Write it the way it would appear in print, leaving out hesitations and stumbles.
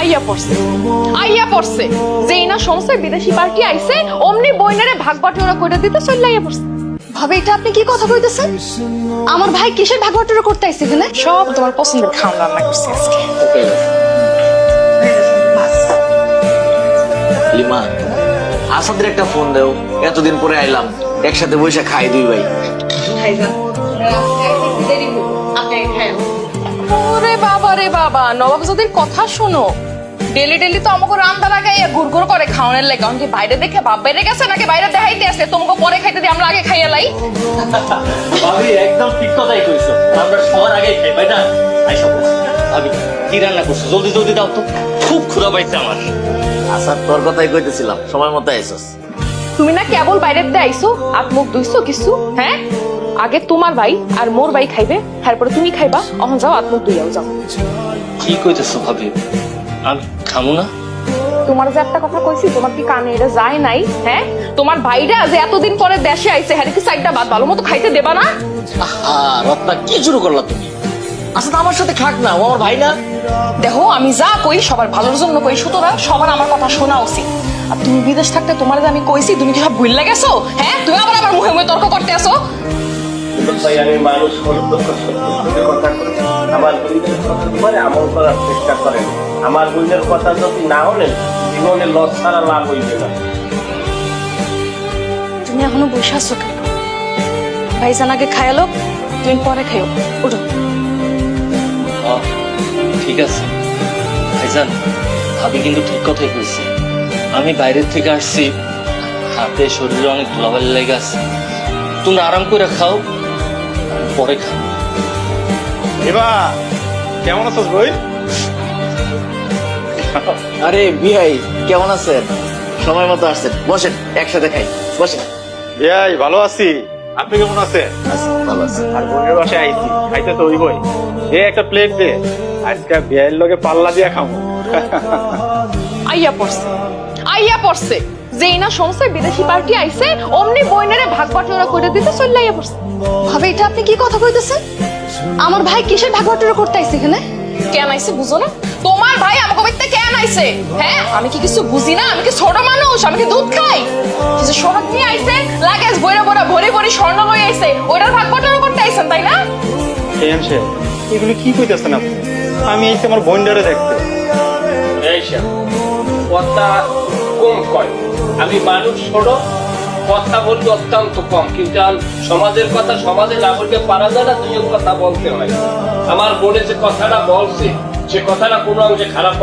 আইয়া পড়ছে আইয়া পড়ছে যেই না সংসার বিদেশি পার্টি আইছে অমনি বইনারে ভাগ বাটোয়ারা করে দিতে চলে আইয়া পড়ছে। ভাবে এটা আপনি কি কথা কইতেছেন? আমার ভাই কিসের ভাগ বাটোয়ারা করতে আইছে এখানে? সব তোমার পছন্দের খাওয়া রান্না করছে আজকে। লিমা, আসাদের একটা ফোন দেও, এতদিন পরে আইলাম, একসাথে বসে খাই দুই ভাই। ওরে বাবা রে বাবা, নবাবজাদের কথা শোনো। ডেলি ডেলি তো আমাকে রান্না লাগাইয়া গুড়গুড় করে খাওয়ানোর লেগে অনেকে বাইরে দেখে বাপ বেড়ে গেছে নাকি বাইরে দেখাইতে আসে, তোমাকে পরে খাইতে দিয়ে আমরা আগে খাইয়া লাই। ভাবি একদম ঠিক কথাই কইছো, আমরা সবার আগে খাই ভাই না। আইসা ভাবি কি রান্না করছো, জলদি জলদি দাও তো, খুব ক্ষুধা পাইছে আমার। আসাদ তোর কথাই কইতেছিলাম, সময় মতো আইসস। তুমি না কেবল বাইরের দিয়ে আইসো, হাত মুখ ধুইছো কিছু? হ্যাঁ, আগে তোমার ভাই আর মোর ভাই খাইবে, তারপরে তুমি খাইবা। অহন যাও, হাত মুখ ধুইয়াও যাও। কি কইতেছো ভাবি, আমি খামু না? তোমার যে একটা কথা কইছি, তোমার কি কানে এটা যায় নাই? হ্যাঁ, তোমার ভাইরা যে এতদিন পরে দেশে আইছে, হ্যাঁ কি সাইডটা ভাত ভালো মতো খাইতে দেবা না? আহা রত্না, কি শুরু করলা তুমি? আসাদ আমার সাথে খাক না, ও আমার ভাই না। দেখো আমি যা কই সবার ভালোর জন্য কই, সুতরাং সবার আমার কথা শোনা উচিত। আর তুমি বিদেশ থাকতে তোমার যে আমি কইছি, তুমি কি সব ভুল গেছো? হ্যাঁ, তুমি আবার আমার মুখে মুখে তর্ক করতে আসো। ভাই আমি মানুষ কথা করি, আমার বইনের কথা করে আমল করার চেষ্টা করেন। আমার বইনের কথা যদি না হলেন জীবনে লস ছাড়া লাভ হইবে না। তুমি এখনো বসে আছো কেন? ভাইজান আগে খায়ালো, তুমি পরে খাইও। উঠো। ঠিক আছে ভাইজান, ভাবি কিন্তু ঠিক কথাই কইছে। আমি বাইরের থেকে আসছি, হাতে শরীরে অনেক ধুলাবালি লেগে আছে। তোমরা আরাম করে খাও, পরে খাও। এবা কেমন আছিস বই? আরে বিহাই, কেমন আছেন? সময় মতো আসছেন, বসেন একসাথে খাই, বসেন। ভাই ভালো আছি, আপনি কেমন আছেন? ভালো আছে। আর বোনের বাসায় আইছি, খাইতে তো হইবই। দে একটা প্লেট দে, আজকে বিয়ের লগে পাল্লা দিয়া খামো। আইয়া পড়ছে আইয়া পড়ছে যেই না সংসার বিদেশি পার্টি আইছে অমনি বইনারে ভাগ বাটোয়ারা করে দিতে চলে আইয়া পড়ছে। ভাবে এটা আপনি কি কথা কইতেছেন? আমার ভাই কিসের ভাগ বাটোয়ারা করতে আইছে এখানে? কেন আইছে বুঝো না? তোমার ভাই আমাকে বাড়িতে কেন আইছে? হ্যাঁ, আমি কি কিছু বুঝি না? আমি কি ছোট মানুষ? আমি কি দুধ খাই? কিছু সোহাগ নিয়ে আইছে, লাগেজ বইরা বইরা ভরে ভরে স্বর্ণ লয়ে আইছে, ওইটার ভাগ বাটোয়ারা করতে আইছেন তাই না? এগুলো কি কইতেছেন আপনি? আমি এই আমার বোনটারে দেখতে। এই কথা কম কয়, আমি মানুষ ছোট, কথা বলতে অত্যন্ত কম, কিন্তু সমাজের কথা সমাজে না বলতে পারা যায় না, দুইও কথা বলতে হয়। আমার বোনে যে কথাটা বলছে, সে কথাটা কোনো অংশে খারাপ বলে